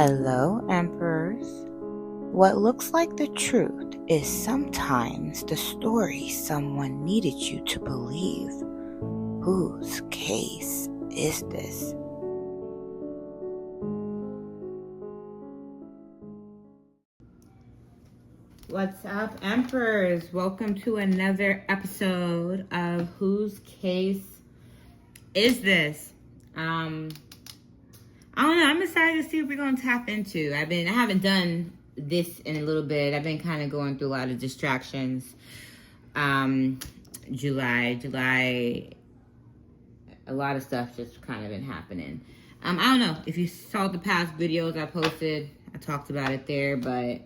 Hello, Emperors. What looks like the truth is sometimes the story someone needed you to believe. Whose case is this? What's up, Emperors? Welcome to another episode of Whose Case Is This? I don't know. I'm excited to see what we're going to tap into. I haven't done this in a little bit. I've been kind of going through a lot of distractions. July, a lot of stuff just kind of been happening. I don't know if you saw the past videos I posted. I talked about it there, but I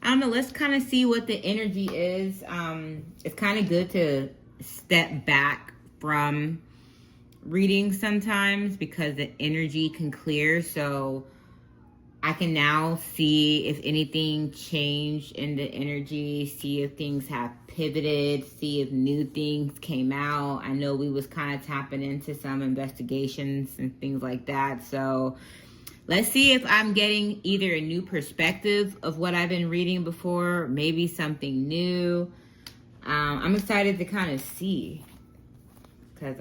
don't know. Let's kind of see what the energy is. It's kind of good to step back from reading sometimes because the energy can clear, so I can now see if anything changed in the energy, see if things have pivoted, see if new things came out. I know we was kind of tapping into some investigations and things like that, so let's see if I'm getting either a new perspective of what I've been reading before, maybe something new. I'm excited to kind of see because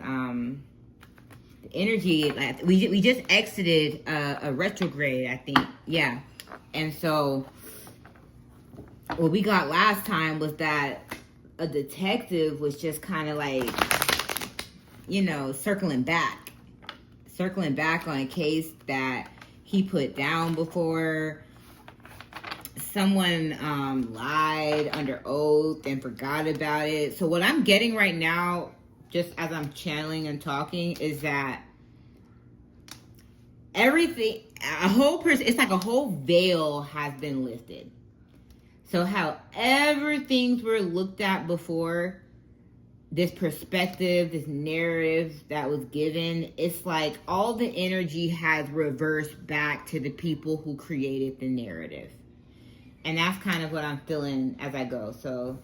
the energy, like we just exited a retrograde, I think. Yeah. And so what we got last time was that a detective was just kind of like, circling back on a case that he put down before. Someone lied under oath and forgot about it. So what I'm getting right now, just as I'm channeling and talking, is that everything, it's like a whole veil has been lifted. So however things were looked at before, this perspective, this narrative that was given, it's like all the energy has reversed back to the people who created the narrative. And that's kind of what I'm feeling as I go. So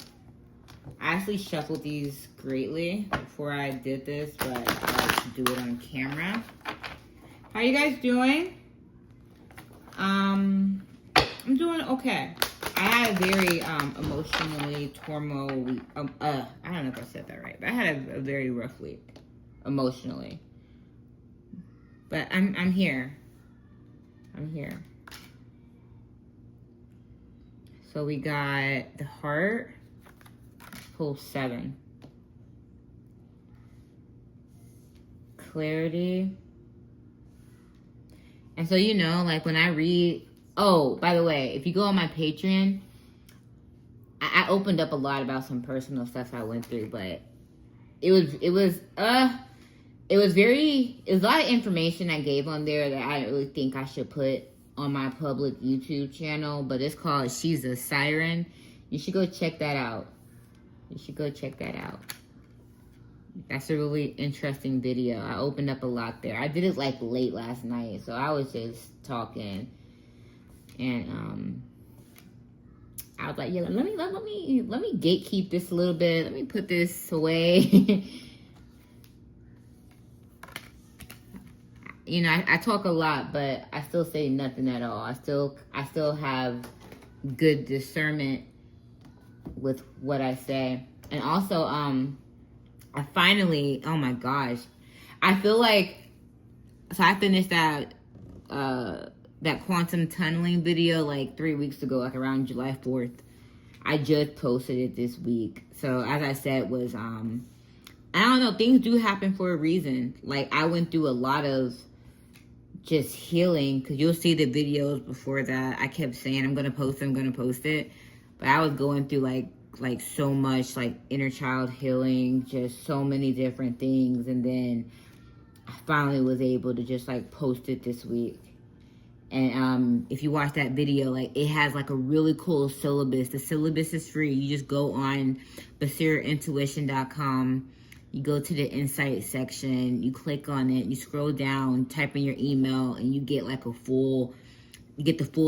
I actually shuffled these greatly before I did this, but I like to do it on camera. How you guys doing? I'm doing okay. I had a very emotionally turmoil week. I don't know if I said that right, but I had a very rough week emotionally. But I'm here. I'm here. So we got the heart. Pull 7. Clarity. And so, like when I read, oh, by the way, if you go on my Patreon, I opened up a lot about some personal stuff I went through, but it was a lot of information I gave on there that I didn't really think I should put on my public YouTube channel, but it's called She's a Siren. You should go check that out. That's a really interesting video. I opened up a lot there. I did it like late last night, so I was just talking, and I was like, yeah, let me gatekeep this a little bit. Let me put this away. I talk a lot, but I still say nothing at all. I still have good discernment with what I say. And also, I finally, oh my gosh, I feel like, so I finished that quantum tunneling video like 3 weeks ago, like around July 4th. I just posted it this week. So as I said, was, I don't know, things do happen for a reason. Like I went through a lot of just healing, because you'll see the videos before that. I kept saying, I'm going to post it. But I was going through like so much like inner child healing, just so many different things. And then I finally was able to just like post it this week. And if you watch that video, like it has like a really cool syllabus. The syllabus is free. You just go on basiraintuition.com. You go to the insight section, you click on it, you scroll down, type in your email, and you get like the full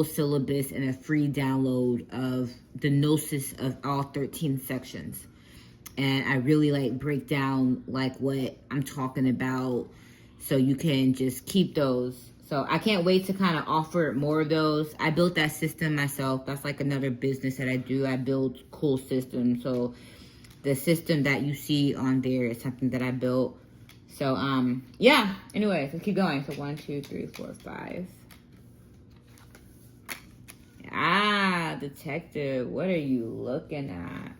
syllabus and a free download of the gnosis of all 13 sections. And I really like break down like what I'm talking about, so you can just keep those. So I can't wait to kind of offer more of those. I built that system myself. That's like another business that I do. I build cool systems. So the system that you see on there is something that I built. So, yeah. Anyways, let's keep going. So 1, 2, 3, 4, 5. Ah, detective. What are you looking at?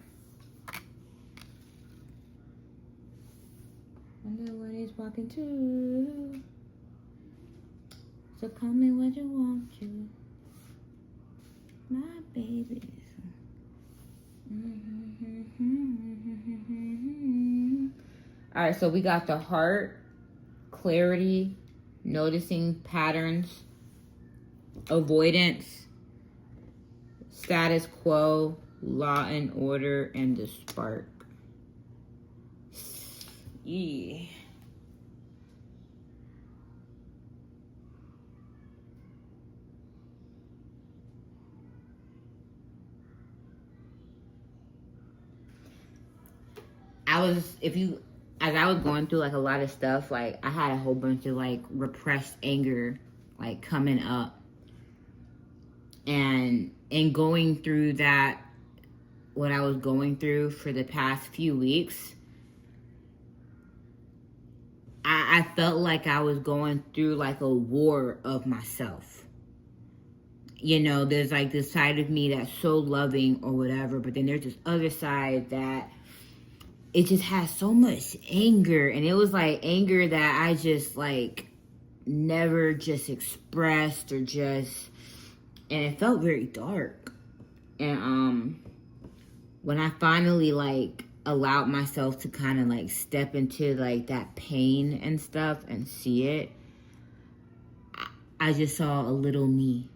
Wonder what he's walking to. So call me when you want to, my babies. All right, so we got the heart, clarity, noticing patterns, avoidance, status quo, law and order, and the spark. Yeah. As I was going through like a lot of stuff, like I had a whole bunch of like repressed anger like coming up, and in going through that, what I was going through for the past few weeks, I felt like I was going through like a war of myself. You know, there's like this side of me that's so loving or whatever, but then there's this other side that it just has so much anger. And it was like anger that I just like never just expressed or just, and it felt very dark. And when I finally like allowed myself to kind of like step into like that pain and stuff and see it, I just saw a little me.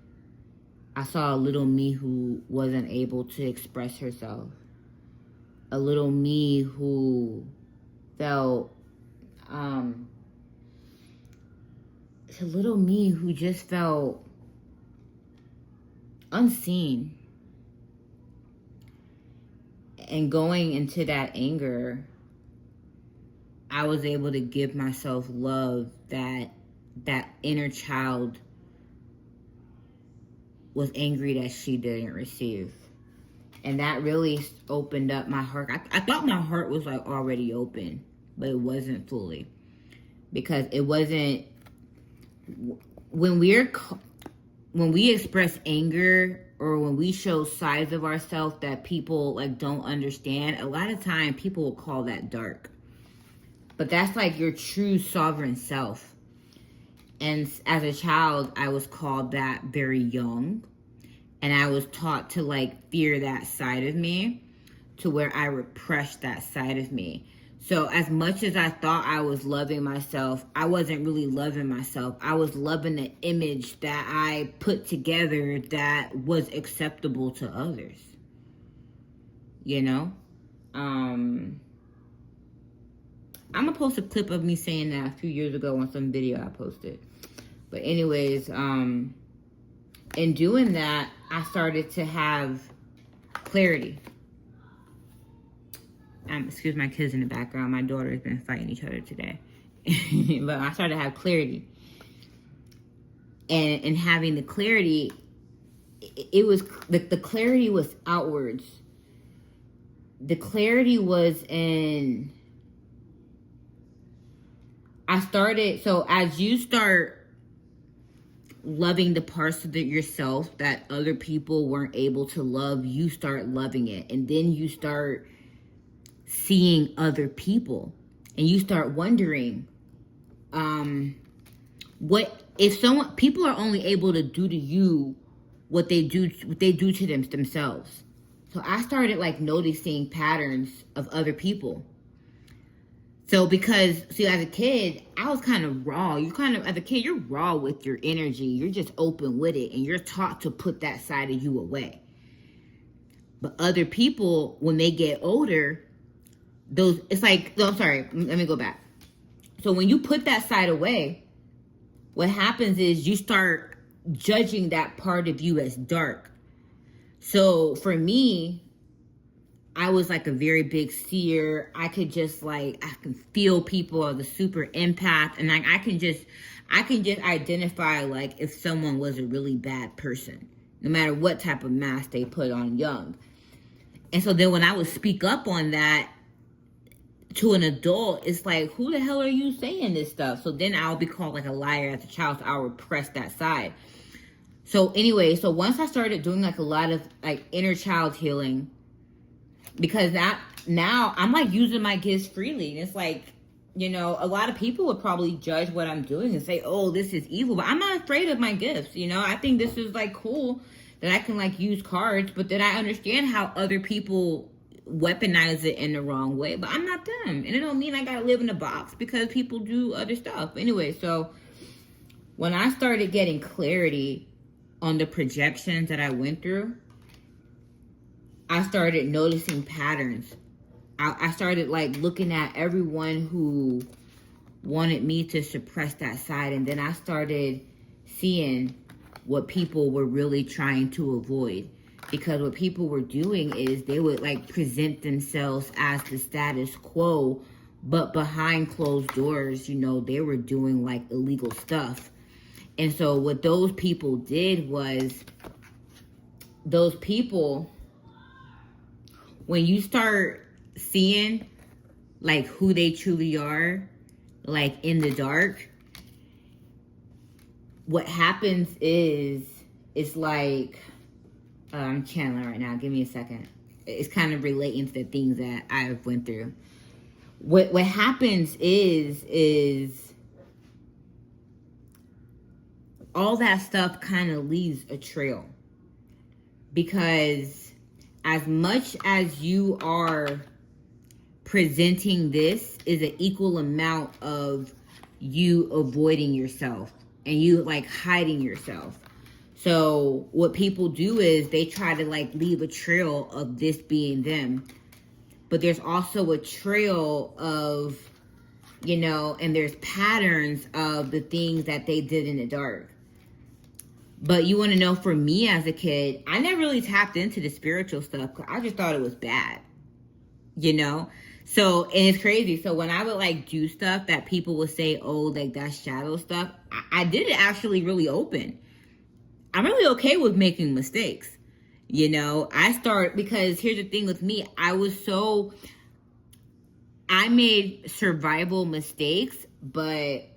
I saw a little me who wasn't able to express herself. A little me who felt, it's a little me who just felt unseen. And going into that anger, I was able to give myself love that inner child was angry that she didn't receive. And that really opened up my heart. I thought my heart was like already open, but it wasn't fully. Because it wasn't, when we express anger or when we show sides of ourselves that people like don't understand, a lot of time people will call that dark. But that's like your true sovereign self. And as a child, I was called that very young. And I was taught to like fear that side of me, to where I repressed that side of me. So as much as I thought I was loving myself, I wasn't really loving myself. I was loving the image that I put together that was acceptable to others. You know? I'm gonna post a clip of me saying that a few years ago on some video I posted. But anyways, in doing that, I started to have clarity. Excuse my kids in the background. My daughter has been fighting each other today. But I started to have clarity. And in having the clarity, it was, the clarity was outwards. The clarity was in, so as you start loving the parts of yourself that other people weren't able to love, you start loving it. And then you start seeing other people and you start wondering, what if people are only able to do to you what they do to themselves. So I started like noticing patterns of other people. So because, see, as a kid, I was kind of raw. As a kid, you're raw with your energy. You're just open with it. And you're taught to put that side of you away. But other people, when they get older, let me go back. So when you put that side away, what happens is you start judging that part of you as dark. So for me, I was like a very big seer. I could just like, I can feel people or the super empath. And like, I can just identify like if someone was a really bad person, no matter what type of mask they put on young. And so then when I would speak up on that to an adult, it's like, who the hell are you saying this stuff? So then I'll be called like a liar as a child. So I'll repress that side. So anyway, so once I started doing like a lot of like inner child healing, because that now I'm like using my gifts freely. And it's like, you know, a lot of people would probably judge what I'm doing and say, oh, this is evil. But I'm not afraid of my gifts. You know, I think this is like cool that I can like use cards. But then I understand how other people weaponize it in the wrong way. But I'm not them. And it don't mean I gotta live in a box because people do other stuff. Anyway, so when I started getting clarity on the projections that I went through, I started noticing patterns. I started like looking at everyone who wanted me to suppress that side. And then I started seeing what people were really trying to avoid. Because what people were doing is they would like present themselves as the status quo, but behind closed doors, you know, they were doing like illegal stuff. And so what those people did was, those people, when you start seeing like who they truly are, like in the dark, what happens is, it's like, I'm channeling right now, give me a second. It's kind of relating to the things that I've went through. What happens is all that stuff kind of leaves a trail. Because as much as you are presenting this, is an equal amount of you avoiding yourself and you like hiding yourself. So what people do is they try to like leave a trail of this being them. But there's also a trail of, you know, and there's patterns of the things that they did in the dark. But you want to know, for me as a kid, I never really tapped into the spiritual stuff. I just thought it was bad, you know? So, and it's crazy. So when I would like do stuff that people would say, oh, like that's shadow stuff, I did it actually really open. I'm really okay with making mistakes. You know, because here's the thing with me, I made survival mistakes, but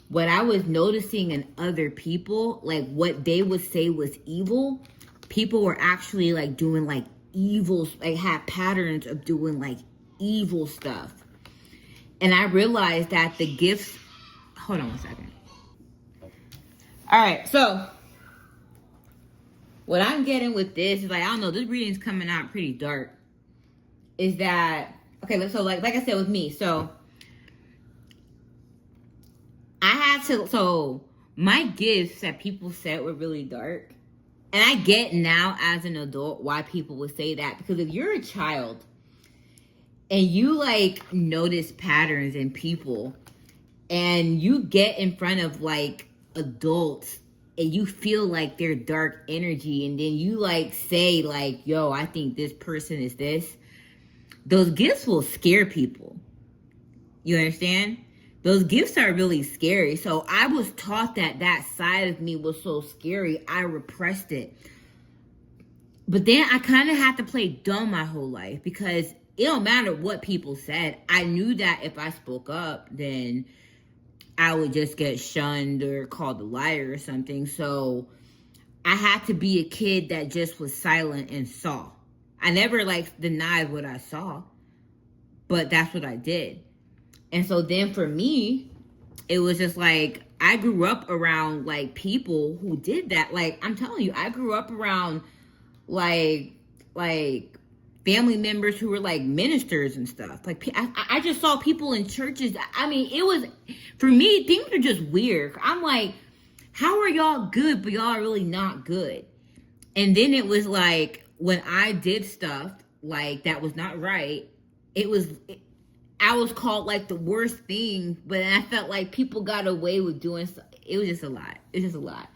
what I was noticing in other people, like what they would say was evil, people were actually like doing like evil, like had patterns of doing like evil stuff. And I realized that the gifts, hold on one second. All right, so what I'm getting with this is like, I don't know, this reading's coming out pretty dark. Is that, okay, so like I said with me, so so my gifts that people said were really dark. And I get now as an adult why people would say that. Because if you're a child and you like notice patterns in people and you get in front of like adults and you feel like their dark energy and then you like say like, yo, I think this person is this, those gifts will scare people. You understand? Those gifts are really scary. So I was taught that that side of me was so scary. I repressed it. But then I kind of had to play dumb my whole life because it don't matter what people said. I knew that if I spoke up, then I would just get shunned or called a liar or something. So I had to be a kid that just was silent and saw. I never like denied what I saw, but that's what I did. And so then for me, it was just like, I grew up around like people who did that. Like, I'm telling you, I grew up around like family members who were like ministers and stuff. Like, I just saw people in churches. I mean, it was, for me, things are just weird. I'm like, how are y'all good, but y'all are really not good? And then it was like, when I did stuff like that was not right, I was called like the worst thing, but I felt like people got away with doing it was just a lot. It's just a lot.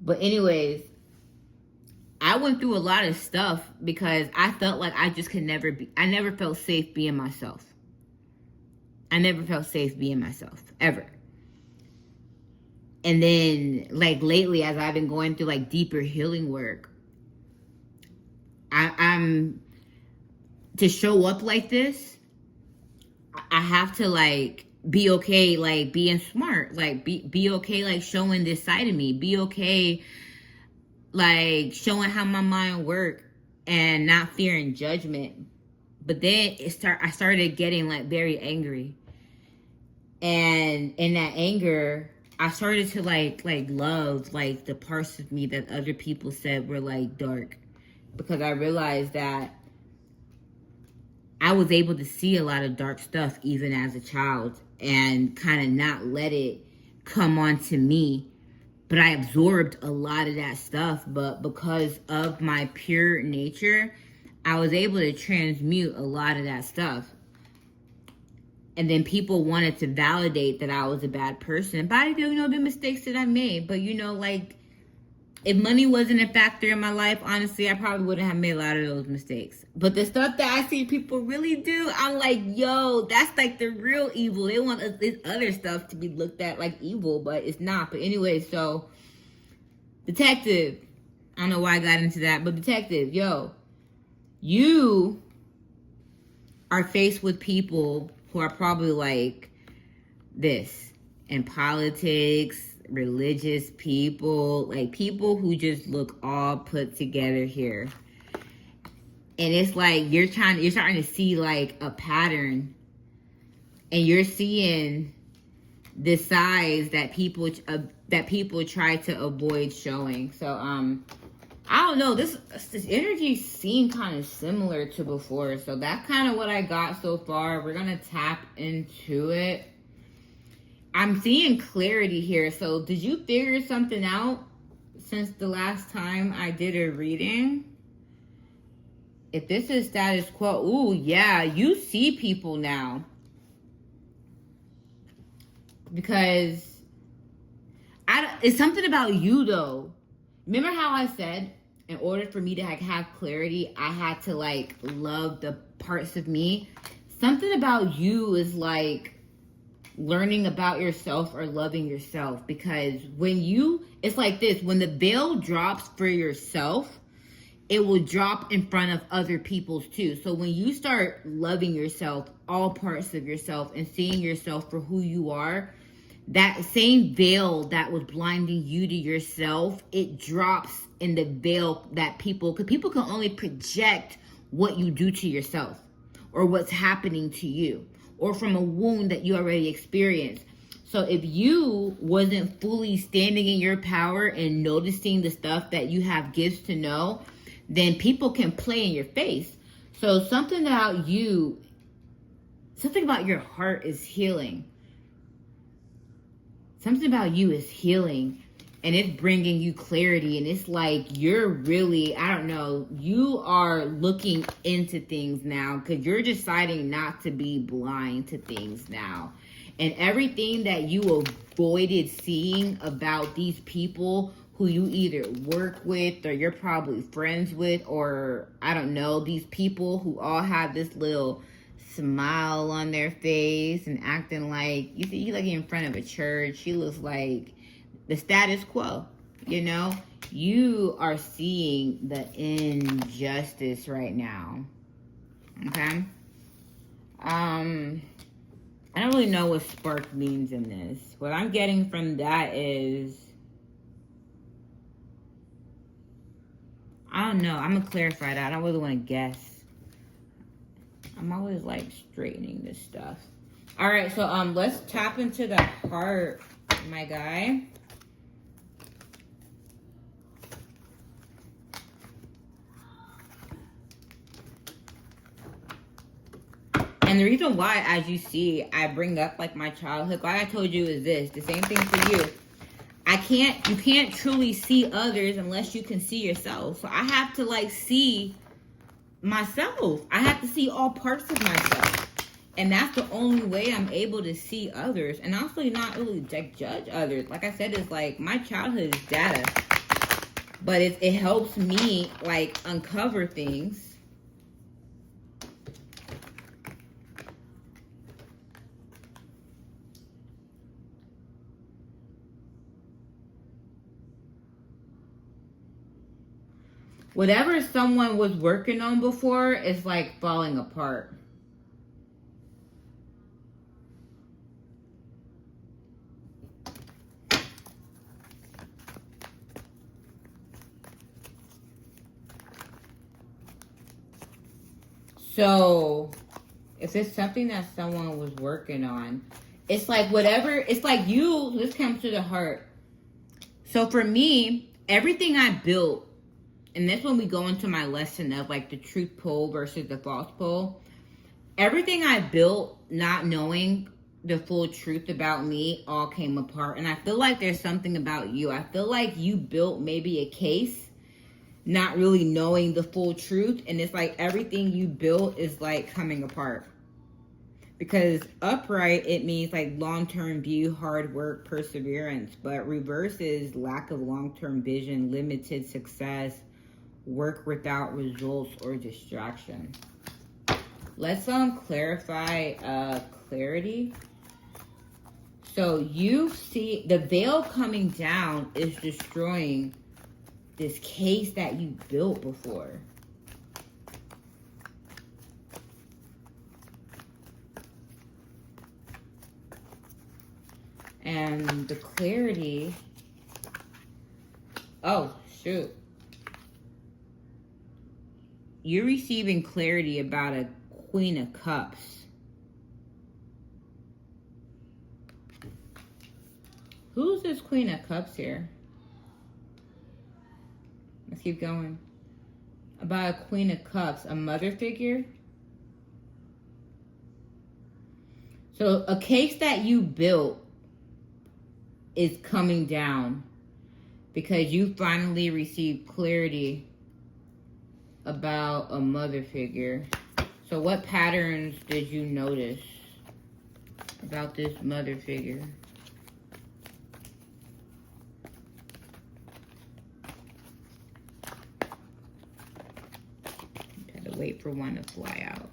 But anyways, I went through a lot of stuff because I felt like I just could never be, I never felt safe being myself. I never felt safe being myself, ever. And then, like, lately, as I've been going through, like, deeper healing work, I'm, to show up like this, I have to, like, be okay, like, being smart. Like, be okay, like, showing this side of me. Be okay, like, showing how my mind works and not fearing judgment. But then I started getting, like, very angry. And in that anger, I started to, like love, like, the parts of me that other people said were, like, dark. Because I realized that I was able to see a lot of dark stuff even as a child and kind of not let it come on to me. But I absorbed a lot of that stuff. But because of my pure nature, I was able to transmute a lot of that stuff. And then people wanted to validate that I was a bad person. But I didn't know the mistakes that I made. But, you know, like, if money wasn't a factor in my life, honestly, I probably wouldn't have made a lot of those mistakes. But the stuff that I see people really do, I'm like, yo, that's like the real evil. They want this other stuff to be looked at like evil, but it's not. But anyway, so, detective. I don't know why I got into that, but detective, yo, you are faced with people who are probably like this in politics, religious people, like people who just look all put together here. And it's like you're starting to see like a pattern, and you're seeing the sides that people try to avoid showing. So I don't know, this energy seemed kind of similar to before. So that's kind of what I got so far. We're going to tap into it. I'm seeing clarity here. So did you figure something out since the last time I did a reading? If this is status quo, ooh, yeah, you see people now. Because it's something about you, though. Remember how I said, in order for me to have clarity, I had to, like, love the parts of me? Something about you is, like, learning about yourself or loving yourself. Because it's like this, when the veil drops for yourself, it will drop in front of other people's too. So when you start loving yourself, all parts of yourself, and seeing yourself for who you are, that same veil that was blinding you to yourself, it drops in the veil that because people can only project what you do to yourself or what's happening to you or from a wound that you already experienced. So if you wasn't fully standing in your power and noticing the stuff that you have gifts to know, then people can play in your face. So something about your heart is healing. Something about you is healing, and it's bringing you clarity, and it's like you're really, I don't know, you are looking into things now because you're deciding not to be blind to things now. And everything that you avoided seeing about these people who you either work with or you're probably friends with, or I don't know, these people who all have this little smile on their face and acting like, you see, you like in front of a church, you look like the status quo, you know? You are seeing the injustice right now, okay? I don't really know what spark means in this. What I'm getting from that is, I don't know. I'm going to clarify that. I don't really want to guess. I'm always like straightening this stuff. All right, so let's tap into the heart, my guy. And the reason why, as you see, I bring up like my childhood, like I told you, is this. The same thing for you. You can't truly see others unless you can see yourself. So I have to like see myself. I have to see all parts of myself. And that's the only way I'm able to see others. And also not really judge others. Like I said, it's like my childhood is data. but it helps me like uncover things. Whatever someone was working on before is like falling apart. So, if it's something that someone was working on, it's like whatever, it's like you, this comes to the heart. So for me, everything I built, and that's when we go into my lesson of like the truth pole versus the false pole. Everything I built, not knowing the full truth about me, all came apart. And I feel like there's something about you. I feel like you built maybe a case, not really knowing the full truth. And it's like everything you built is like coming apart. Because upright, it means like long-term view, hard work, perseverance. But reverse is lack of long-term vision, limited success, work without results, or distraction. Let's clarify clarity. So you see the veil coming down is destroying this case that you built before. And the clarity, oh shoot. You're receiving clarity about a Queen of Cups. Who's this Queen of Cups here? Let's keep going. About a Queen of Cups, a mother figure. So a case that you built is coming down because you finally received clarity about a mother figure. So what patterns did you notice about this mother figure? Gotta wait for one to fly out.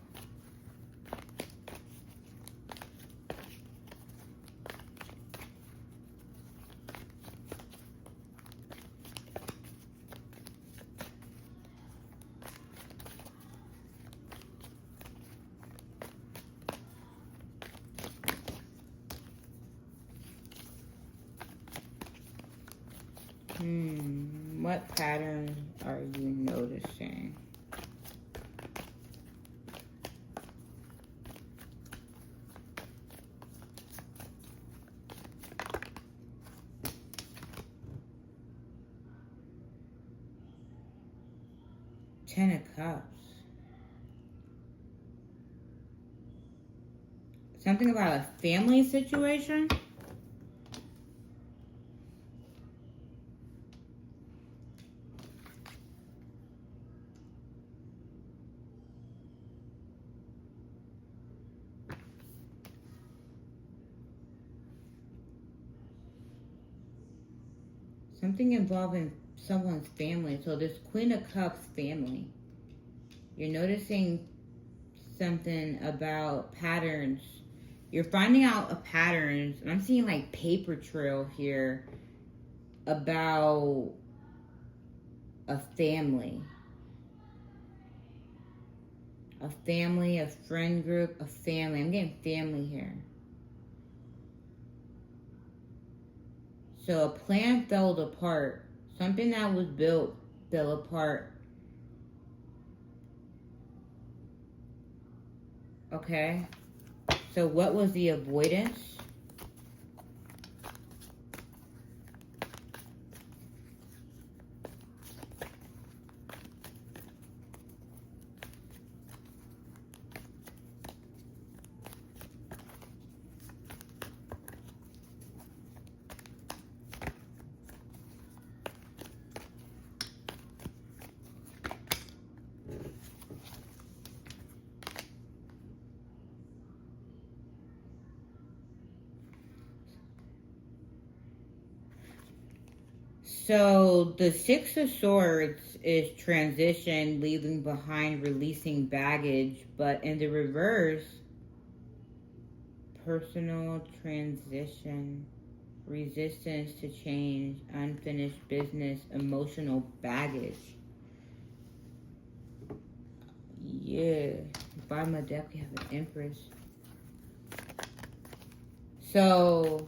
What pattern are you noticing? Ten of Cups. Something about a family situation? Something involving someone's family. So this Queen of Cups family. You're noticing something about patterns. You're finding out a patterns. And I'm seeing like paper trail here about a family. A family, a friend group, a family. I'm getting family here. So a plan fell apart. Something that was built fell apart. Okay. So what was the avoidance? So the Six of Swords is transition, leaving behind, releasing baggage. But in the reverse, personal transition, resistance to change, unfinished business, emotional baggage. Yeah. Bottom of the deck, we have an Empress. So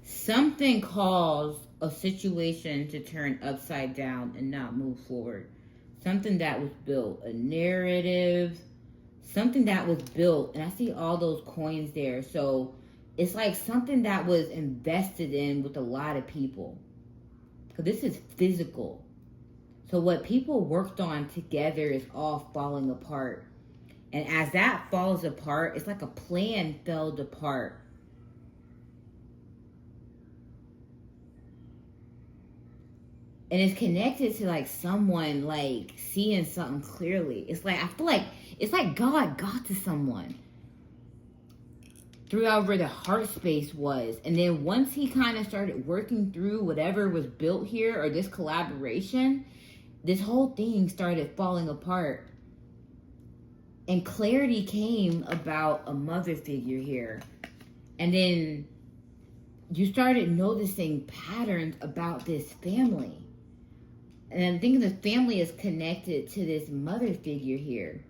something caused a situation to turn upside down and not move forward. Something that was built, a narrative, something that was built, and I see all those coins there. So it's like something that was invested in with a lot of people. Because this is physical. So what people worked on together is all falling apart. And as that falls apart, it's like a plan fell apart. And it's connected to like someone like seeing something clearly. It's like, I feel like it's like God got to someone through where the heart space was. And then once he kind of started working through whatever was built here or this collaboration, this whole thing started falling apart. And clarity came about a mother figure here. And then you started noticing patterns about this family. And I'm thinking the family is connected to this mother figure here.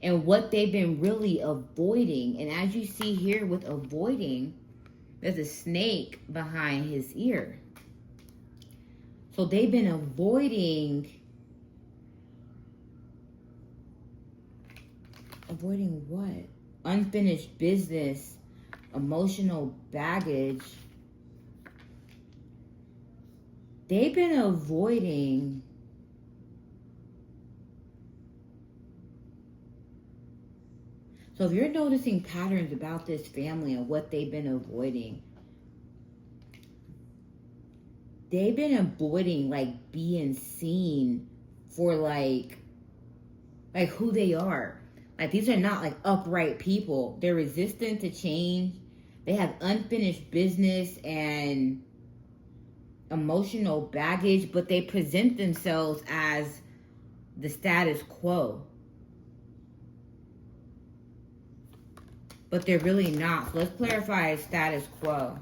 And what they've been really avoiding. And as you see here with avoiding, there's a snake behind his ear. So they've been avoiding what? Unfinished business, emotional baggage. They've been avoiding so if you're noticing patterns about this family and what they've been avoiding like being seen for like who they are. Like these are not like upright people. They're resistant to change. They have unfinished business and emotional baggage, but they present themselves as the status quo. But they're really not. So let's clarify status quo.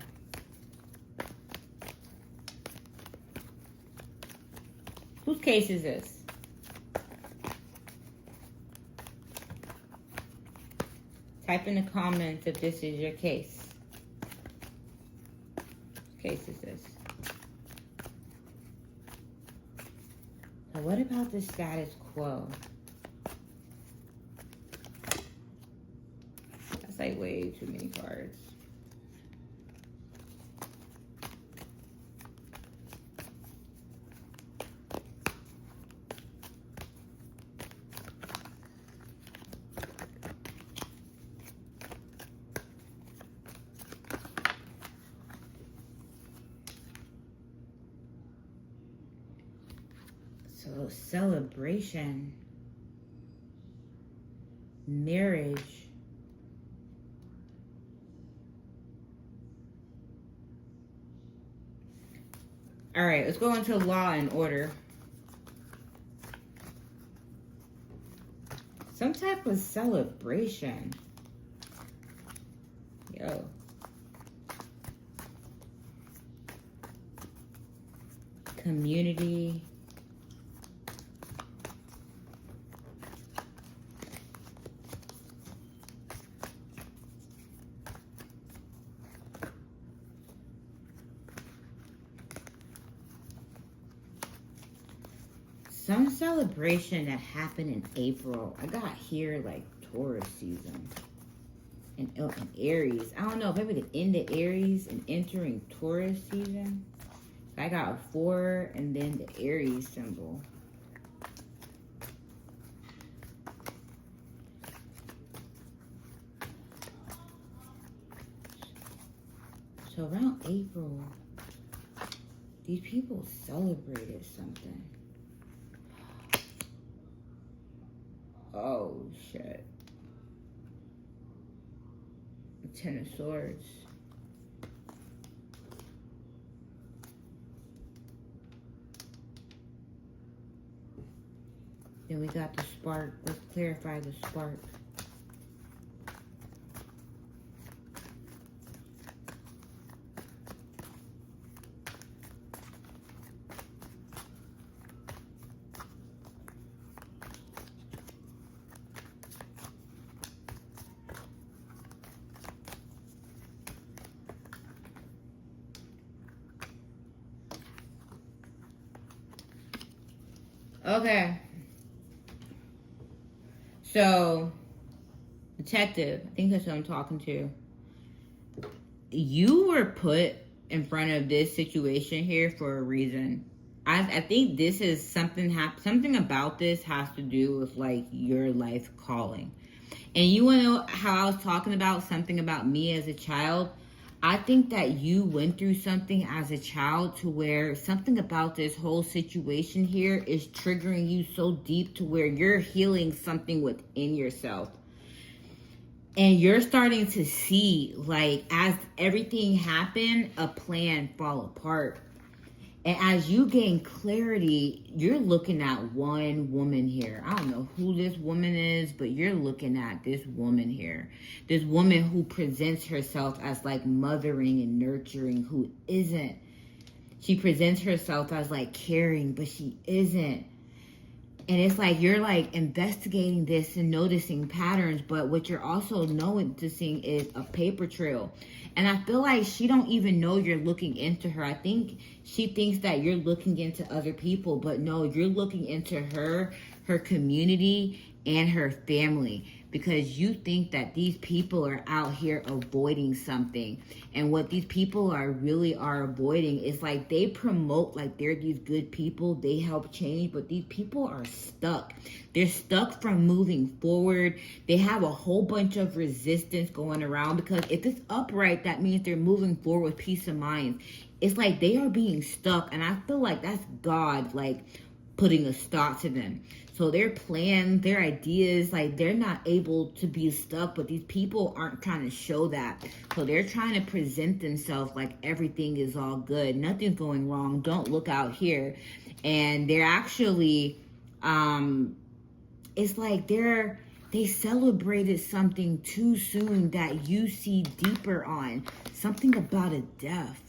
Whose case is this? Type in the comments if this is your case. Whose case is this? So what about the status quo? That's like way too many cards. So celebration, marriage, all right, let's go into law and order. Some type of celebration. Yo. Community. Some celebration that happened in April. I got here like Taurus season and Aries. I don't know, maybe the end of Aries and entering Taurus season. I got a 4 and then the Aries symbol. So around April, these people celebrated something. Oh, shit. Ten of Swords. Then we got the spark. Let's clarify the spark. Okay. So, Detective, I think that's what I'm talking to. You were put in front of this situation here for a reason. I think this is something about this has to do with like your life calling. And you want to know how I was talking about something about me as a child? I think that you went through something as a child to where something about this whole situation here is triggering you so deep to where you're healing something within yourself. And you're starting to see, like, as everything happened, a plan fall apart. And as you gain clarity, you're looking at one woman here. I don't know who this woman is, but you're looking at this woman here. This woman who presents herself as like mothering and nurturing, who isn't. She presents herself as like caring, but she isn't. And it's like you're like investigating this and noticing patterns, but what you're also noticing is a paper trail. And I feel like she don't even know you're looking into her. I think she thinks that you're looking into other people, but no, you're looking into her community, and her family, because you think that these people are out here avoiding something. And what these people are avoiding is like they promote like they're these good people, they help change, but these people are stuck. They're stuck from moving forward. They have a whole bunch of resistance going around, because if it's upright, that means they're moving forward with peace of mind. It's like they are being stuck, and I feel like that's God like putting a stop to them. So their plans, their ideas, like they're not able to be stuck, but these people aren't trying to show that. So they're trying to present themselves like everything is all good. Nothing's going wrong. Don't look out here. And they're actually, it's like they celebrated something too soon that you see deeper on. Something about a death.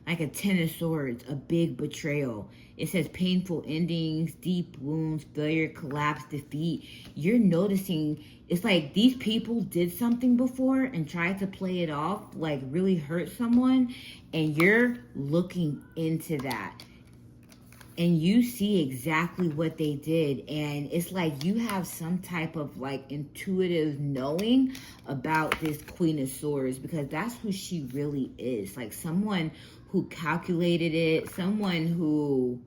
Like a Ten of Swords, a big betrayal. It says painful endings, deep wounds, failure, collapse, defeat. You're noticing, it's like these people did something before and tried to play it off, like really hurt someone, and you're looking into that. And you see exactly what they did. And it's like you have some type of like intuitive knowing about this Queen of Swords, because that's who she really is. Like someone who calculated it, someone who...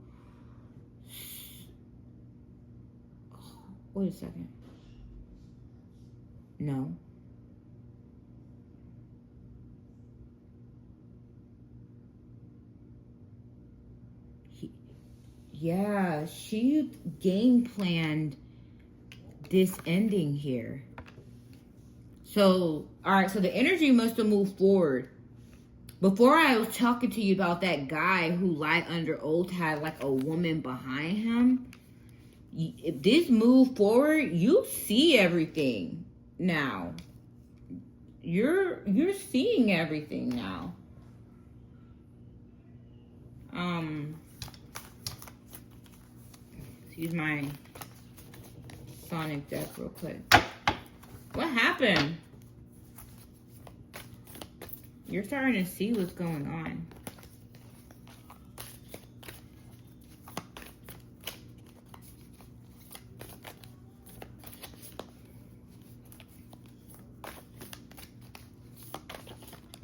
Wait a second. No. Yeah, she game planned this ending here. So, all right, so the energy must have moved forward. Before I was talking to you about that guy who lied under oath, had like a woman behind him. If this move forward, you see everything now. You're seeing everything now. Use my sonic deck real quick. What happened? You're starting to see what's going on.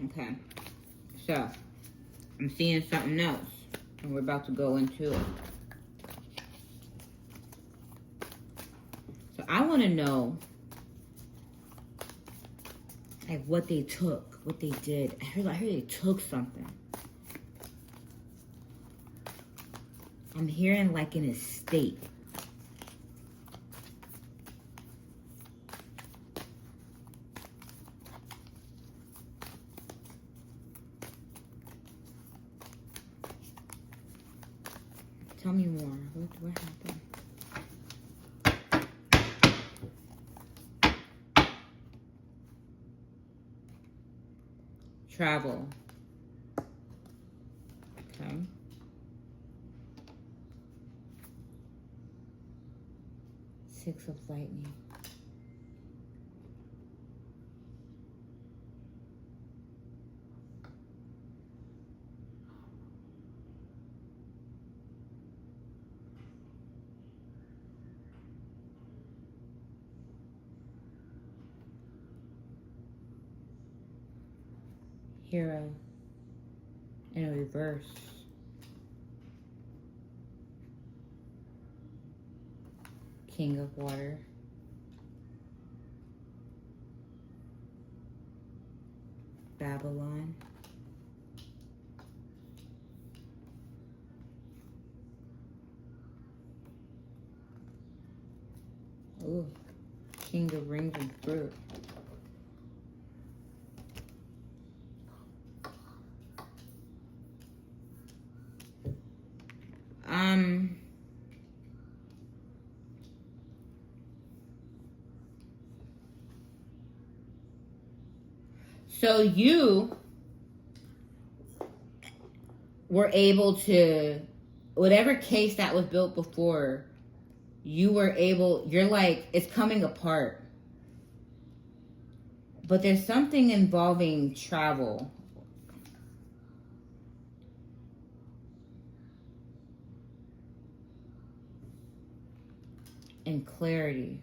Okay. So, I'm seeing something else, and we're about to go into it. So, I want to know, like, what they took, what they did. I heard they took something. I'm hearing like an estate. Tell me more. What happened? Travel. Okay. Six of Lightning. Hero in a reverse. King of Water. Babylon. Ooh, King of Rings and Fruit. So you were able to, whatever case that was built before, you were able, you're like, it's coming apart. But there's something involving travel. And clarity.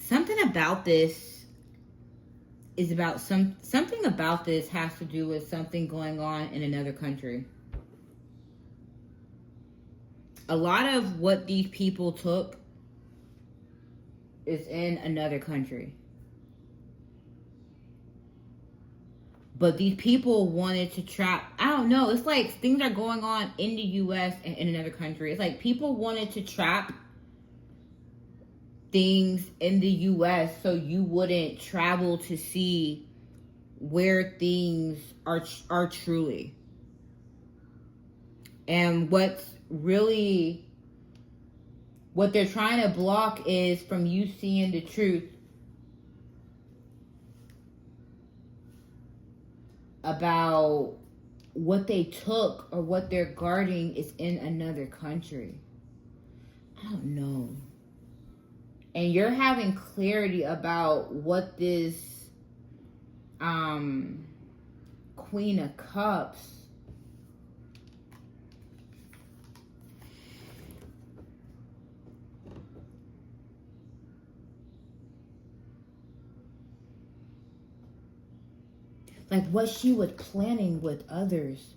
Something about this is about something about this has to do with something going on in another country. A lot of what these people took is in another country. But these people wanted to trap, I don't know, it's like things are going on in the US and in another country. It's like people wanted to trap things in the US so you wouldn't travel to see where things are truly. And what they're trying to block is from you seeing the truth about what they took or what they're guarding is in another country. I don't know. And you're having clarity about what this Queen of Cups like what she was planning with others.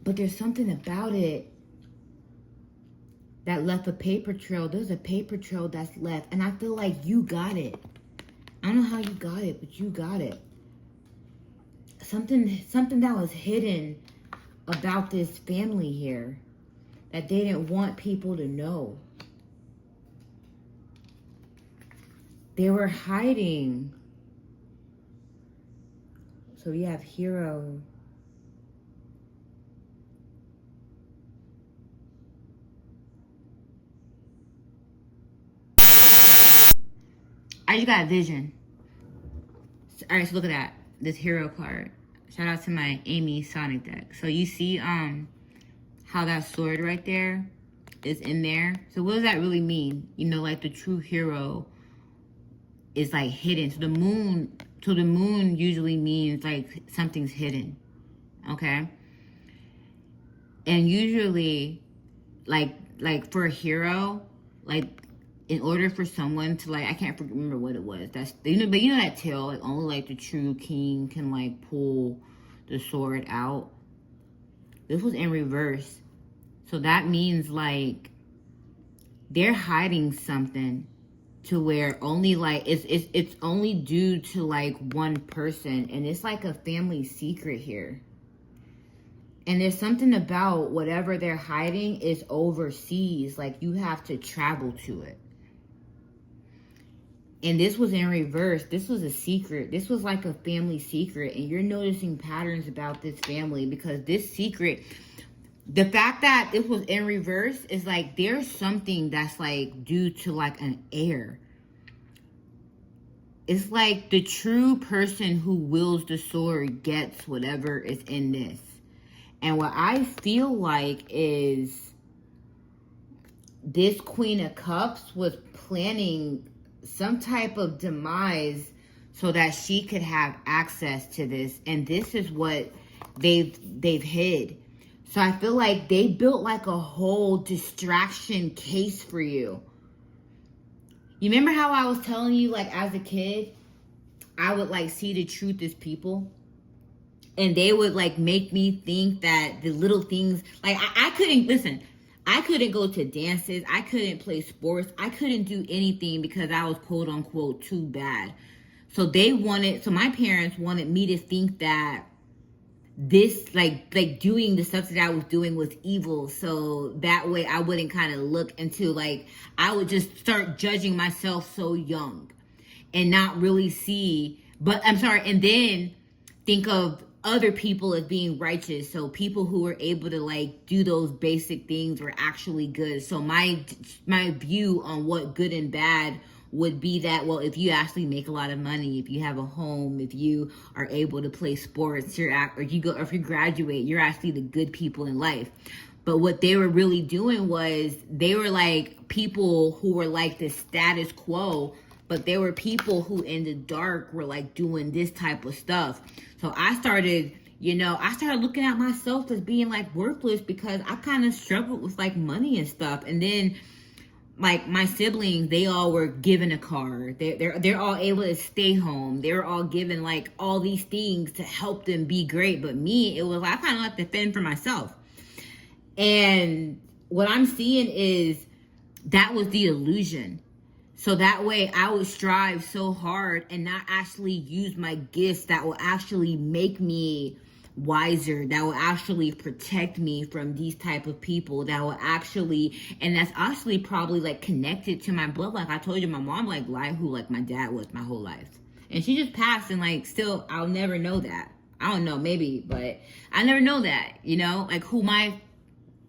But there's something about it that left a paper trail. There's a paper trail that's left. And I feel like you got it. I don't know how you got it, but you got it. Something that was hidden about this family here that they didn't want people to know. They were hiding. So we have Hero. I just got a vision. All right, so look at that. This Hero card. Shout out to my Amy Sonic deck. So you see how that sword right there is in there. So what does that really mean? You know, like the true hero is like hidden. So the moon usually means like something's hidden. Okay? And usually, like for a hero, like in order for someone to like, I can't remember what it was. That's, you know, but you know that tale, like only like the true king can like pull the sword out. This was in reverse. So that means like they're hiding something to where only like it's only due to like one person, and it's like a family secret here. And there's something about whatever they're hiding is overseas, like you have to travel to it. And this was in reverse. This was a secret. This was like a family secret, and you're noticing patterns about this family because this secret, the fact that it was in reverse is like there's something that's like due to like an heir. It's like the true person who wields the sword gets whatever is in this. And what I feel like is this Queen of Cups was planning some type of demise so that she could have access to this. And this is what they've hid. So I feel like they built like a whole distraction case for you. You remember how I was telling you, like as a kid, I would like see the truth as people? And they would like make me think that the little things, like I couldn't, listen, I couldn't go to dances. I couldn't play sports. I couldn't do anything because I was quote unquote too bad. So my parents wanted me to think that this like doing the stuff that I was doing was evil. So that way I wouldn't kind of look into like, I would just start judging myself so young and not really see, and then think of other people as being righteous. So people who were able to like do those basic things were actually good. So my view on what good and bad would be that, well, if you actually make a lot of money, if you have a home, if you are able to play sports, or if you graduate, you're actually the good people in life. But what they were really doing was they were like people who were like the status quo, but there were people who in the dark were like doing this type of stuff. So I started looking at myself as being like worthless because I kind of struggled with like money and stuff. And then like my siblings, they all were given a car. They're all able to stay home. They were all given like all these things to help them be great. But me, it was like I kind of had to fend for myself. And what I'm seeing is that was the illusion. So that way I would strive so hard and not actually use my gifts that will actually make me wiser, that will actually protect me from these type of people, that will actually, and that's actually probably like connected to my blood. Like I told you, my mom like lied who like my dad was my whole life. And she just passed, and like still I'll never know that. I don't know, maybe, but I never know that, you know, like who my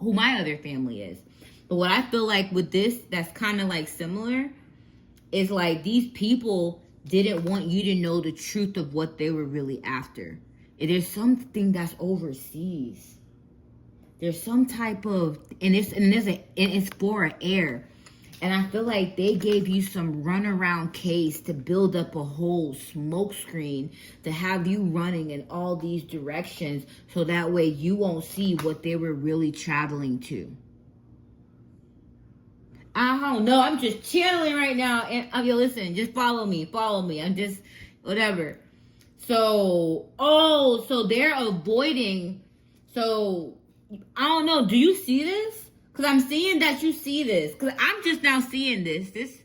other family is. But what I feel like with this that's kind of like similar is like these people didn't want you to know the truth of what they were really after. There's something that's overseas. There's some type of, and it's for air. And I feel like they gave you some runaround case to build up a whole smoke screen to have you running in all these directions so that way you won't see what they were really traveling to. I don't know. I'm just channeling right now. And listen, just follow me. I'm just, whatever. So they're avoiding. So, I don't know. Do you see this? Because I'm seeing that you see this. Because I'm just now seeing this. This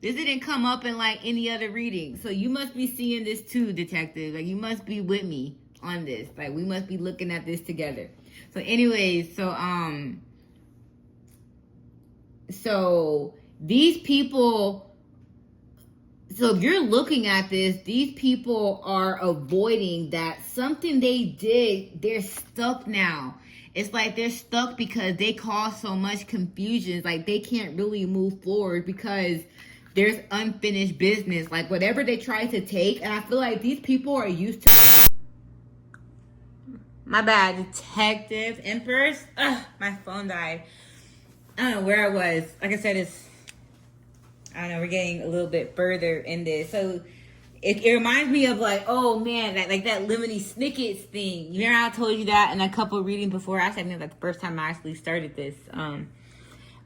didn't come up in like any other reading. So you must be seeing this too, detective. Like you must be with me on this. Like we must be looking at this together. So anyways, so these people, so if you're looking at this, these people are avoiding that something they did, they're stuck now. It's like they're stuck because they cause so much confusion. It's like they can't really move forward because there's unfinished business. Like whatever they try to take, and I feel like these people are used to... My bad, detective. And first, my phone died. I don't know where I was. Like I said, we're getting a little bit further in this. So it reminds me of like, oh man, like that Lemony Snicket's thing. You remember how I told you that in a couple of readings before? I said, man, that's the first time I actually started this.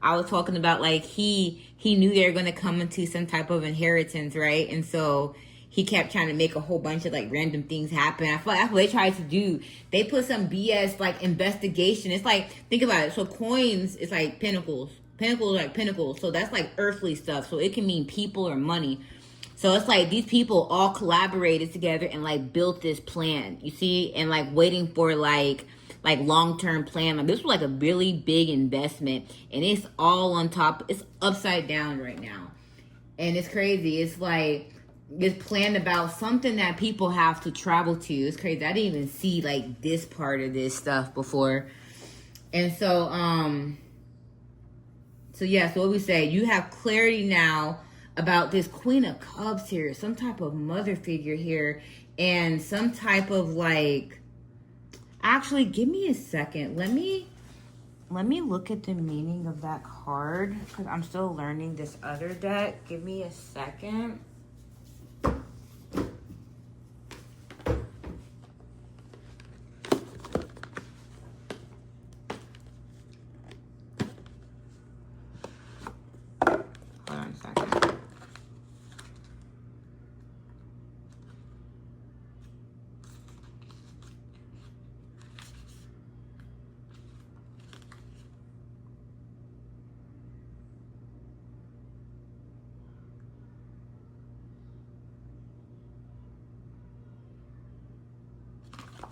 I was talking about like he knew they were going to come into some type of inheritance, right? And so he kept trying to make a whole bunch of like random things happen. I feel like that's what they tried to do. They put some BS like investigation. It's like, think about it. So coins is like pinnacles. Pinnacles are like pinnacles. So that's like earthly stuff. So it can mean people or money. So it's like these people all collaborated together and like built this plan, you see, and like waiting for like long-term plan. Like this was like a really big investment, and it's all on top. It's upside down right now, and it's crazy. It's like it's planned about something that people have to travel to. It's crazy. I didn't even see like this part of this stuff before, and so yeah. So what we say, you have clarity now about this Queen of Cups here, some type of mother figure here, and some type of like, actually, give me a second. Let me look at the meaning of that card, because I'm still learning this other deck. Give me a second. Hold on a second.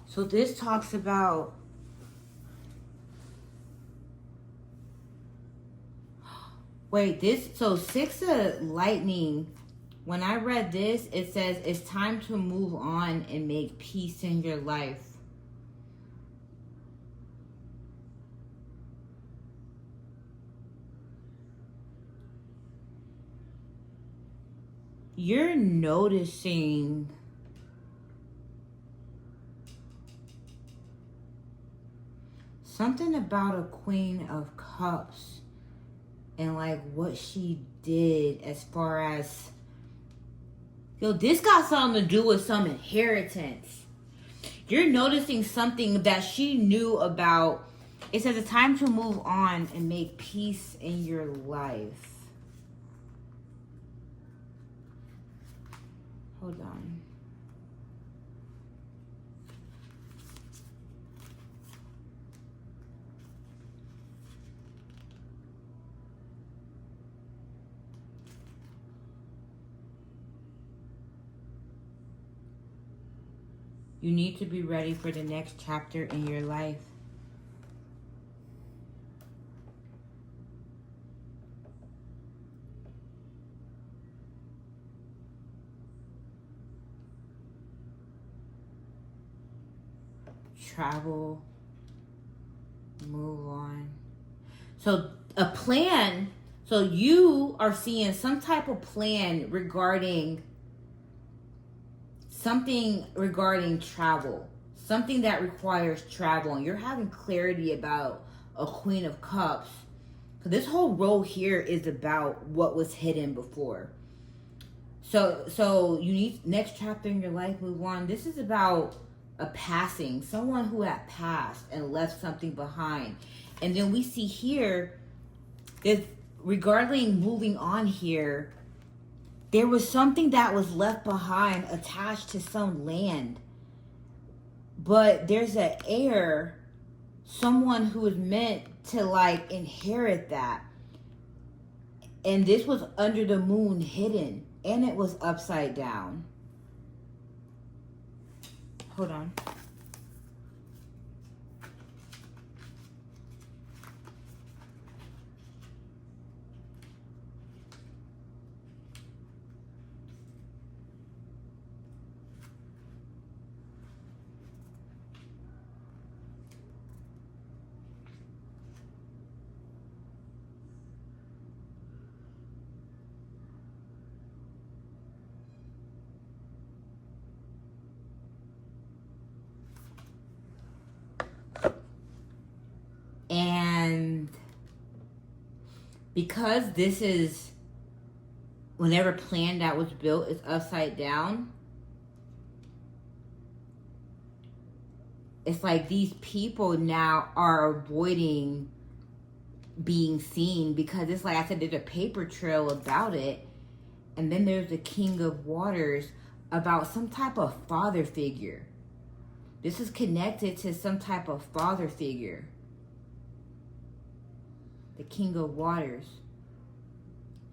So this talks about, wait, so Six of Lightning, when I read this, it says it's time to move on and make peace in your life. You're noticing something about a Queen of Cups and like what she did as far as, this got something to do with some inheritance. You're noticing something that she knew about. It says it's time to move on and make peace in your life. Hold on. You need to be ready for the next chapter in your life. Travel, move on. So a plan, so you are seeing some type of plan regarding something regarding travel, something that requires travel, and you're having clarity about a Queen of Cups. So this whole row here is about what was hidden before. So you need next chapter in your life, move on. This is about a passing, someone who had passed and left something behind. And then we see here that regarding moving on here, there was something that was left behind attached to some land. But there's an heir, someone who is meant to like inherit that. And this was under the moon hidden, and it was upside down. Hold on. And because this is whenever plan that was built is upside down, it's like these people now are avoiding being seen, because it's like I said, there's a paper trail about it. And then there's the King of Waters, about some type of father figure. This is connected to some type of father figure. The King of Waters.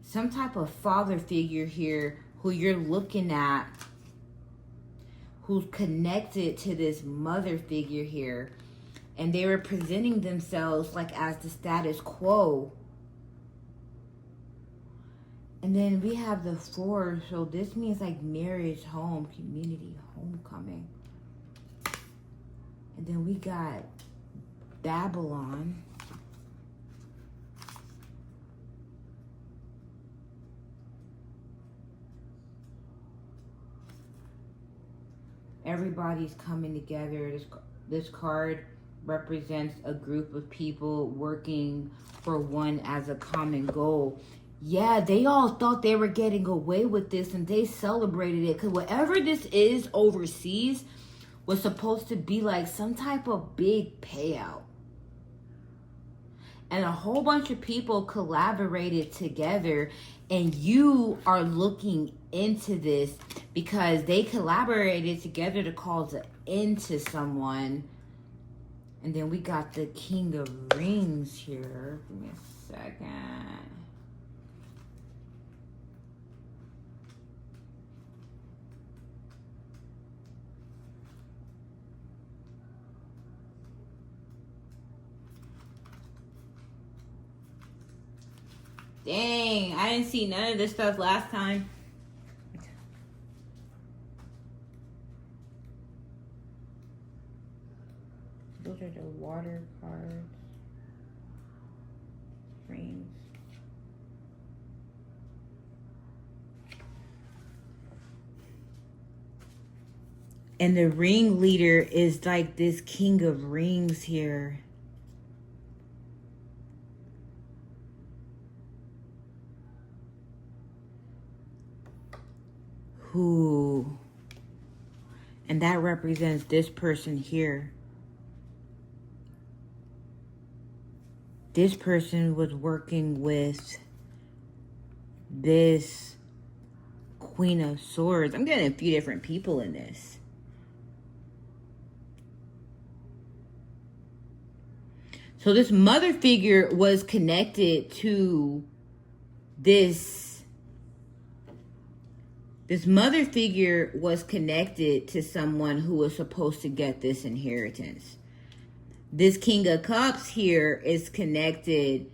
Some type of father figure here who you're looking at, who's connected to this mother figure here. And they were presenting themselves like as the status quo. And then we have the 4, so this means like marriage, home, community, homecoming. And then we got Babylon. Everybody's coming together. This card represents a group of people working for one as a common goal. Yeah, they all thought they were getting away with this, and they celebrated it, because whatever this is overseas was supposed to be like some type of big payout. And a whole bunch of people collaborated together, and you are looking into this because they collaborated together to cause an end to someone. And then we got the King of Rings here. Give me a second. Dang, I didn't see none of this stuff last time. Those are the water cards. Rings. And the ringleader is like this King of Rings here. Who, and that represents this person here. This person was working with this Queen of Swords. I'm getting a few different people in this. So this mother figure was connected to this. This mother figure was connected to someone who was supposed to get this inheritance. This King of Cups here is connected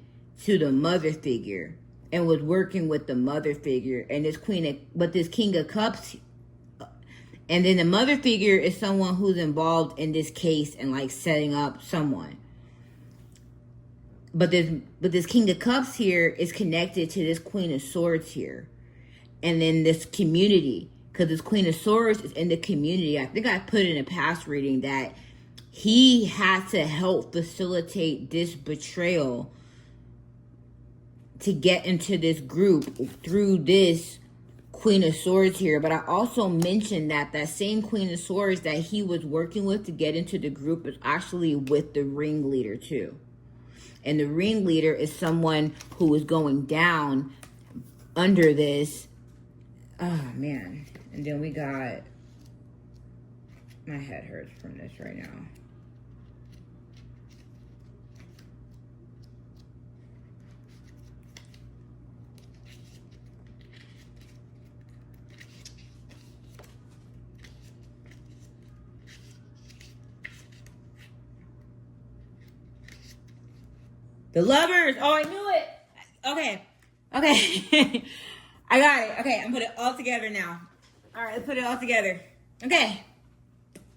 to the mother figure and was working with the mother figure. And this this King of Cups, and then the mother figure is someone who's involved in this case and like setting up someone. But this King of Cups here is connected to this Queen of Swords here. And then this community, because this Queen of Swords is in the community. I think I put in a past reading that he had to help facilitate this betrayal to get into this group through this Queen of Swords here. But I also mentioned that that same Queen of Swords that he was working with to get into the group is actually with the ringleader too. And the ringleader is someone who is going down under this. Oh, man. And then we got... My head hurts from this right now. The Lovers! Oh, I knew it! Okay. I got it. Okay, I'm putting it all together now. All right, let's put it all together. Okay,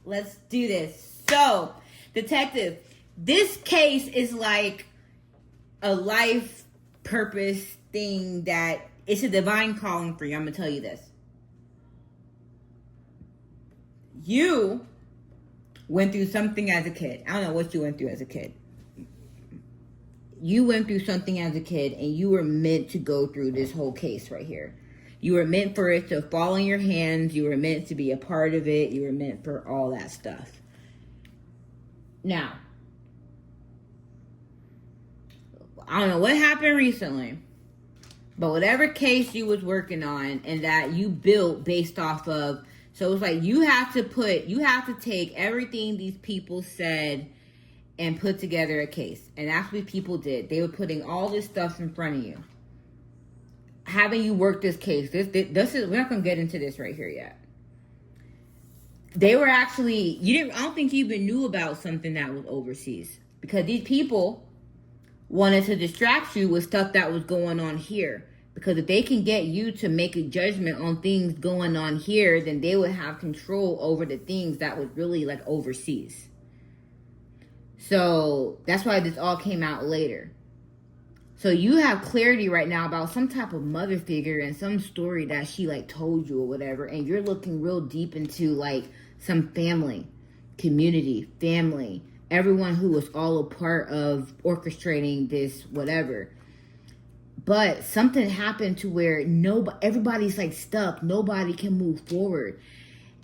let's do this. So, detective, this case is like a life purpose thing that it's a divine calling for you. I'm going to tell you this. You went through something as a kid. I don't know what you went through as a kid. You went through something as a kid and you were meant to go through this whole case right here. You were meant for it to fall in your hands. You were meant to be a part of it. You were meant for all that stuff. Now, I don't know what happened recently, but whatever case you was working on and that you built based off of, so it's like you have to take everything these people said and put together a case. And that's what people did. They were putting all this stuff in front of you. Having you work this case. This is, we're not going to get into this right here yet. They were actually, I don't think you even knew about something that was overseas. Because these people wanted to distract you with stuff that was going on here. Because if they can get you to make a judgment on things going on here, then they would have control over the things that was really like overseas. So that's why this all came out later. So you have clarity right now about some type of mother figure and some story that she like told you or whatever. And you're looking real deep into like some family, community, family, everyone who was all a part of orchestrating this, whatever. But something happened to where everybody's like stuck. Nobody can move forward.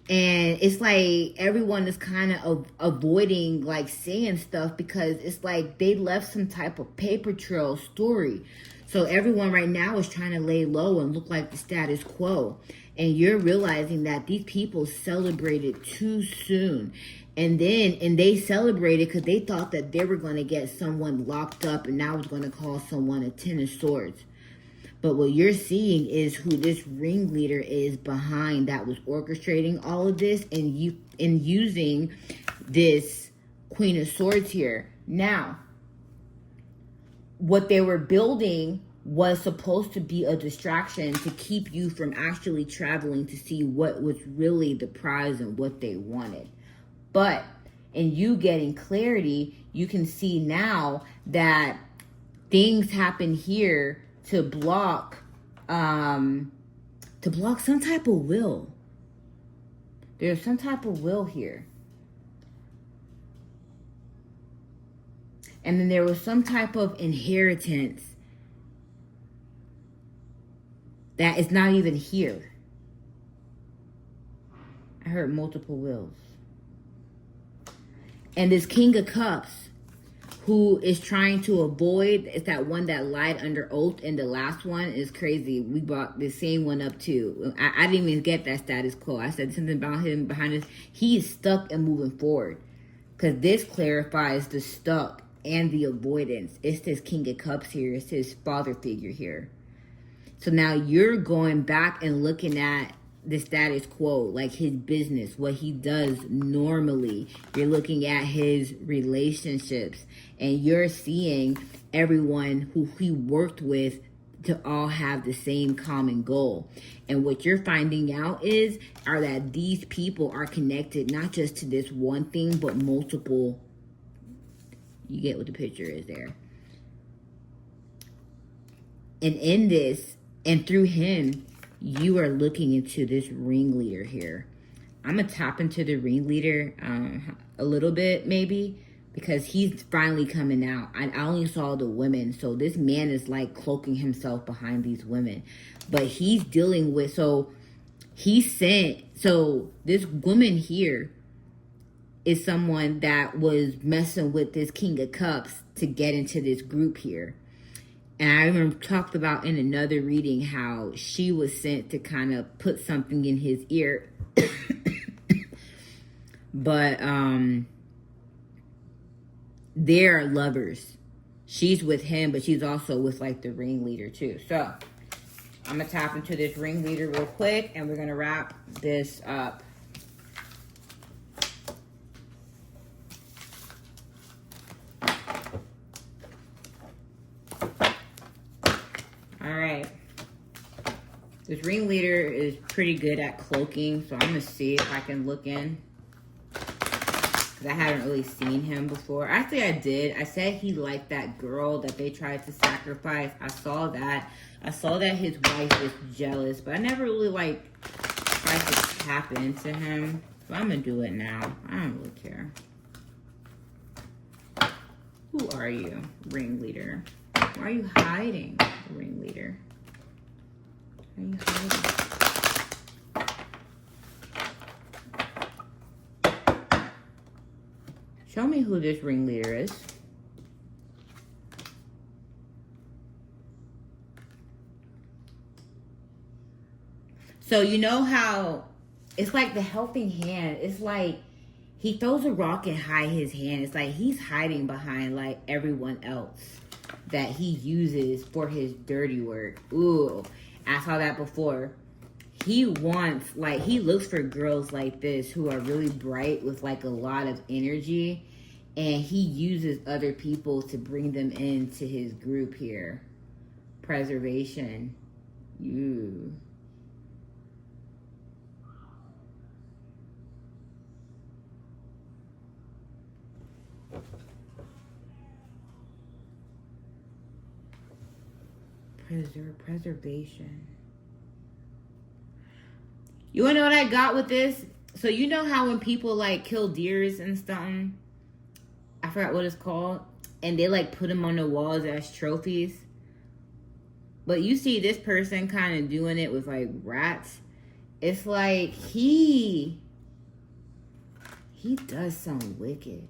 And it's like everyone is kind of avoiding like saying stuff because it's like they left some type of paper trail story. So everyone right now is trying to lay low and look like the status quo. And you're realizing that these people celebrated too soon. And they celebrated because they thought that they were going to get someone locked up and now it's going to call someone a 10 of swords. But what you're seeing is who this ringleader is behind that was orchestrating all of this and using this Queen of Swords here. Now, what they were building was supposed to be a distraction to keep you from actually traveling to see what was really the prize and what they wanted. But in you getting clarity, you can see now that things happen here to block some type of will. There's some type of will here. And then there was some type of inheritance that is not even here. I heard multiple wills. And this King of Cups, who is trying to avoid, it's that one that lied under oath, and the last one is crazy. We brought the same one up too. I didn't even get that status quo. I said something about him behind us. He is stuck and moving forward. Because this clarifies the stuck and the avoidance. It's this King of Cups here. It's his father figure here. So now you're going back and looking at the status quo, like his business, what he does normally. You're looking at his relationships and you're seeing everyone who he worked with to all have the same common goal. And what you're finding out are that these people are connected not just to this one thing, but multiple. You get what the picture is there. And in this, and through him, you are looking into this ringleader here. I'm going to tap into the ringleader a little bit, maybe, because he's finally coming out. I only saw the women, so this man is like cloaking himself behind these women. But he's dealing with, so this woman here is someone that was messing with this King of Cups to get into this group here. And I remember talked about in another reading how she was sent to kind of put something in his ear. But they're lovers. She's with him, but she's also with like the ringleader too. So I'm going to tap into this ringleader real quick and we're going to wrap this up. Alright, this ringleader is pretty good at cloaking, so I'm going to see if I can look in, because I haven't really seen him before. Actually, I did. I said he liked that girl that they tried to sacrifice. I saw that. I saw that his wife was jealous, but I never really, tried to tap into him. So I'm going to do it now. I don't really care. Who are you, ringleader? Why are you hiding, ringleader? Are you hiding? Show me who this ringleader is. So you know how it's like the helping hand. It's like he throws a rock and hides his hand. It's like he's hiding behind like everyone else that he uses for his dirty work. Ooh, I saw that before. He wants, like, he looks for girls like this who are really bright with like a lot of energy, and he uses other people to bring them into his group here. Preservation. You. Preservation. You wanna know what I got with this? So you know how when people like kill deers and stuff, I forgot what it's called, and they like put them on the walls as trophies. But you see this person kind of doing it with like rats. It's like he does something wicked.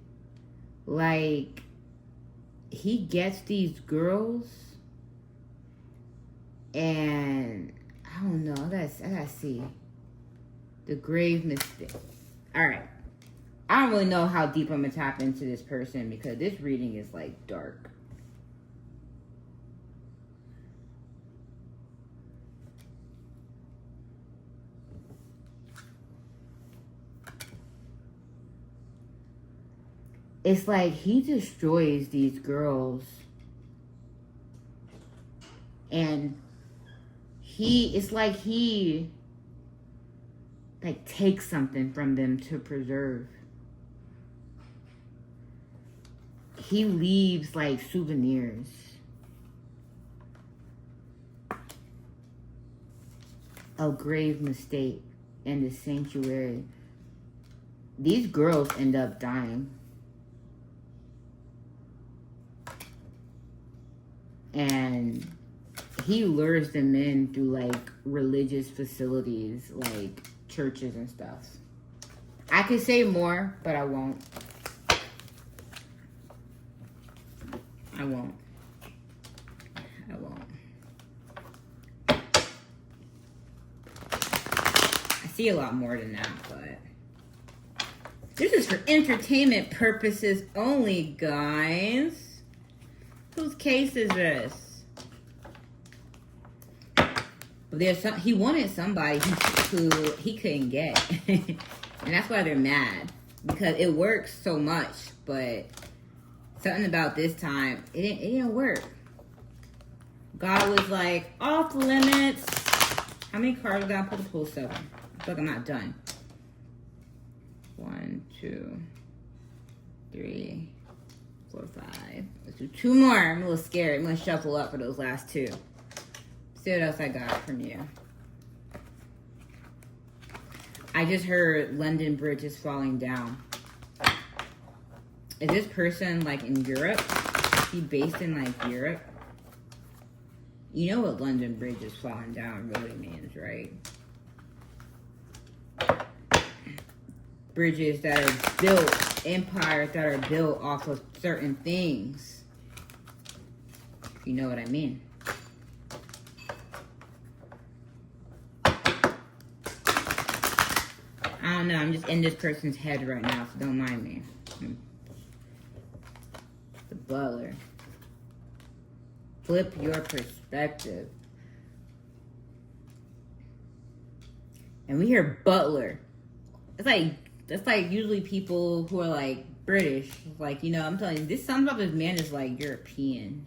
Like he gets these girls, and I don't know. I gotta see. The grave mistake. All right. I don't really know how deep I'm gonna tap into this person because this reading is like dark. It's like he destroys these girls, and it's like he like takes something from them to preserve. He leaves like souvenirs. A grave mistake in the sanctuary. These girls end up dying. And he lures them in through like religious facilities, like churches and stuff. I could say more, but I won't. I won't. I see a lot more than that, but this is for entertainment purposes only, guys. Whose case is this? He wanted somebody who he couldn't get. And that's why they're mad. Because it works so much, but something about this time, it didn't work. God was like, off limits. How many cards I gotta pull? Pull 7. I feel like I'm not done. 1, 2, 3, 4, 5. Let's do 2 more. I'm a little scared. I'm gonna shuffle up for those last 2. See what else I got from you. I just heard London Bridge is falling down. Is this person like in Europe? Is he based in like Europe? You know what London Bridge is falling down really means, right? Bridges that are built, empires that are built off of certain things. You know what I mean? I don't know. I'm just in this person's head right now, so don't mind me. The Butler. Flip your perspective. And we hear Butler. That's like usually people who are like British. Like, you know, I'm telling you, this something about this man is like European.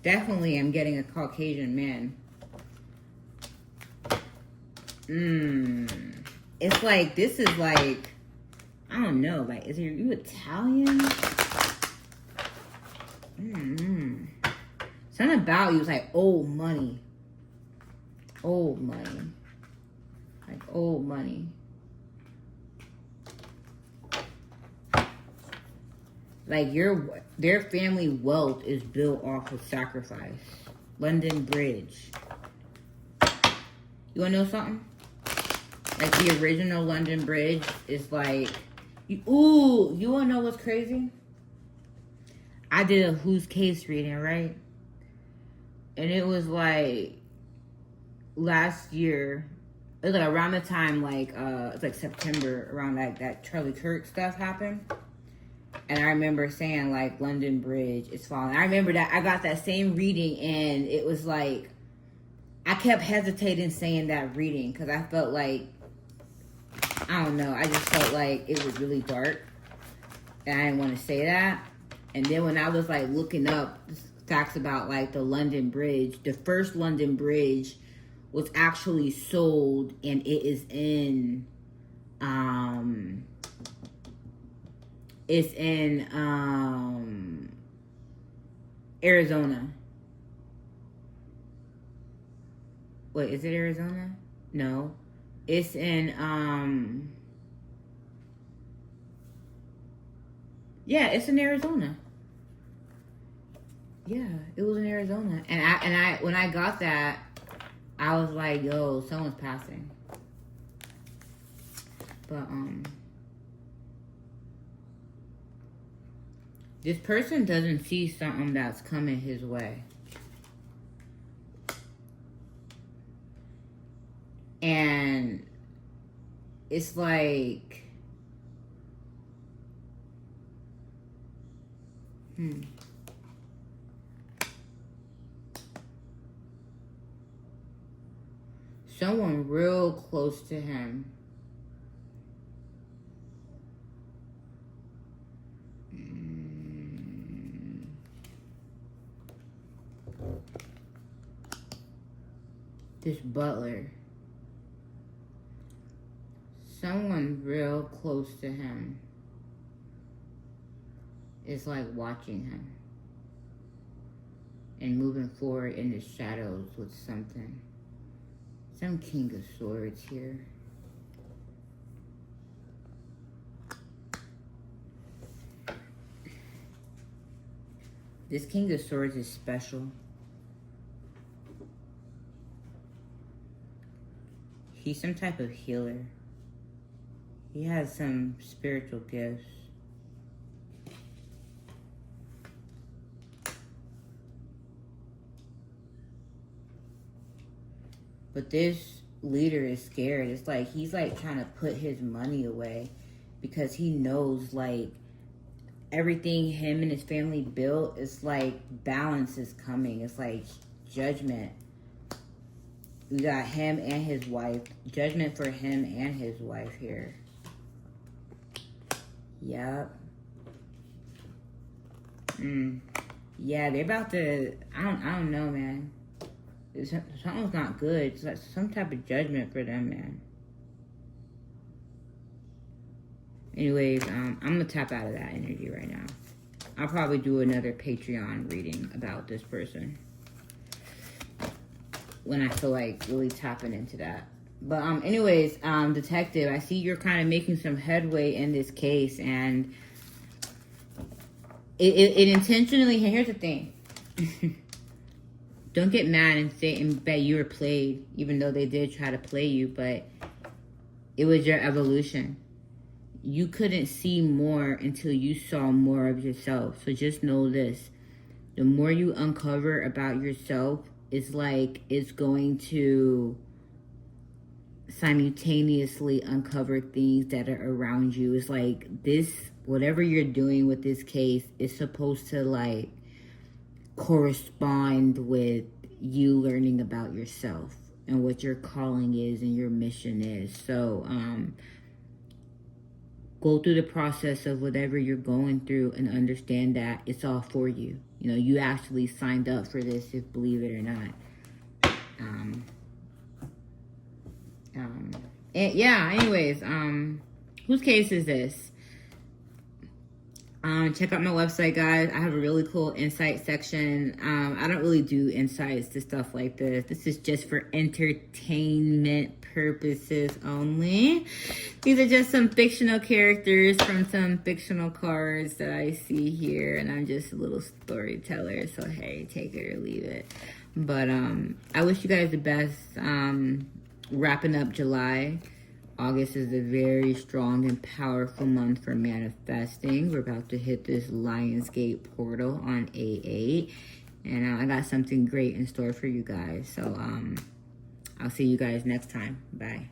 Definitely I'm getting a Caucasian man. It's like, this is like, I don't know, like, are you Italian? Something about you is like old money. Old money. Like old money. Like their family wealth is built off of sacrifice. London Bridge. You wanna know something? Like the original London Bridge is like, you wanna know what's crazy? I did a Whose Case reading, right? And it was like last year, it was like around the time it's like September, around like that Charlie Kirk stuff happened. And I remember saying like London Bridge is falling. I remember that I got that same reading and it was like, I kept hesitating saying that reading because I felt like, I don't know, I just felt like it was really dark and I didn't want to say that. And then when I was like looking up facts about like the London Bridge, the first London Bridge was actually sold and it is in Arizona. Wait, is it Arizona? No. It's in yeah, it's in Arizona. Yeah, it was in Arizona. And I when I got that, I was like, yo, someone's passing. But this person doesn't see something that's coming his way. And it's like, someone real close to him this butler, someone real close to him is like watching him and moving forward in the shadows with something. Some King of Swords here. This King of Swords is special. He's some type of healer. He has some spiritual gifts. But this leader is scared. It's like he's like trying to put his money away because he knows like everything him and his family built is like balance is coming. It's like judgment. We got him and his wife. Judgment for him and his wife here. Yep. Yeah, they're about to, I don't know, man. Something's not good. It's like some type of judgment for them, man. Anyways, I'm gonna tap out of that energy right now. I'll probably do another Patreon reading about this person when I feel like really tapping into that. But anyways, detective, I see you're kind of making some headway in this case, and it intentionally. Here's the thing. Don't get mad and say and bet you were played, even though they did try to play you, but it was your evolution. You couldn't see more until you saw more of yourself. So just know this. The more you uncover about yourself, it's like it's going to simultaneously uncover things that are around you. It's like this, whatever you're doing with this case is supposed to like correspond with you learning about yourself and what your calling is and your mission is. So go through the process of whatever you're going through and understand that it's all for you. You know, you actually signed up for this, if believe it or not. And yeah, anyways, whose case is this? Check out my website, guys. I have a really cool insight section. I don't really do insights to stuff like this. This is just for entertainment purposes only. These are just some fictional characters from some fictional cards that I see here, and I'm just a little storyteller, so hey, take it or leave it. But I wish you guys the best. Wrapping up July. August is a very strong and powerful month for manifesting. We're about to hit this Lionsgate portal on 8/8. And I got something great in store for you guys. So I'll see you guys next time. Bye.